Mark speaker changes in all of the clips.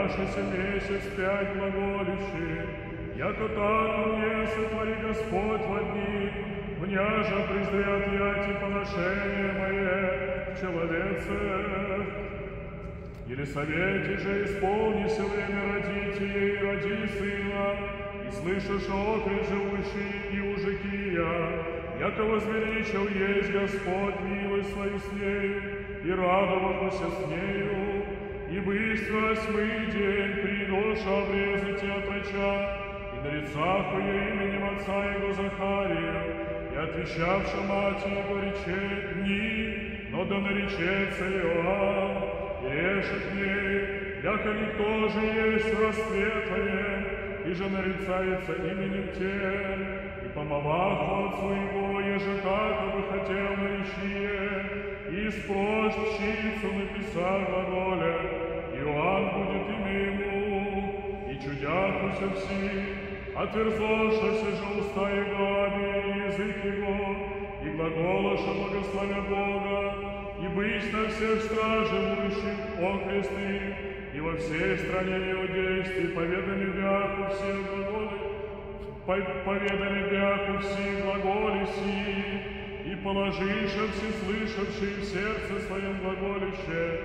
Speaker 1: Поднявшийся месяц пять глаголище, яко так мне сотвори Господь во дни, вняже презрят яти поношение мое в человеце. Елисавете же исполнися время родить ей, и роди сына, и слышишь окрик живущий и ужикия, яко возвеличил есть Господь милость свою с нею, и радовался с нею, и быстро восьмый день придоша обрезать и отроча, и нарицах ее именем отца его Захария, и отвечавши мати его рече дни, но да наречется Иоанн, и решит ней, яко никто же есть в расцветании, и же нарицается именем тем, и помовах отцу его, еже как бы хотел наречие, и спрось пщицу написал глаголе, Иоанн будет имя ему, и чудяхуся все, отверзошася же уста его, и язык его, и глаголоша благословя Бога, и быть на всех страживающих окресты, и во всей стране иудействе поведали бяху все глаголы, поведали бяху все глаголи сии, и положиша все слышавшие в сердце своем глаголище,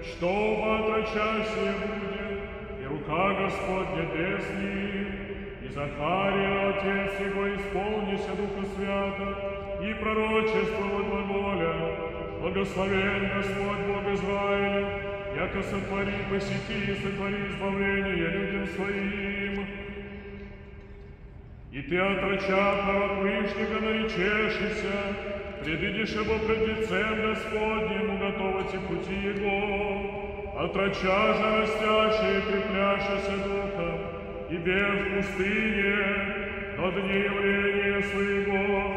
Speaker 1: что оба отрочащие будет, и рука Господня десни, и Захария, отец его, исполнися Духа Свята, и пророчество во глаголя, благословен Господь Бог Израиля, яко сотвори, посети и сотвори избавление людям своим. И ты, отроча пророк Вышнего, наречешься, предвидишь его пред лицем Господним, уготовите пути его. Отроча же растящие, крепляшися духом, и бег в пустыне, до дни явления своего,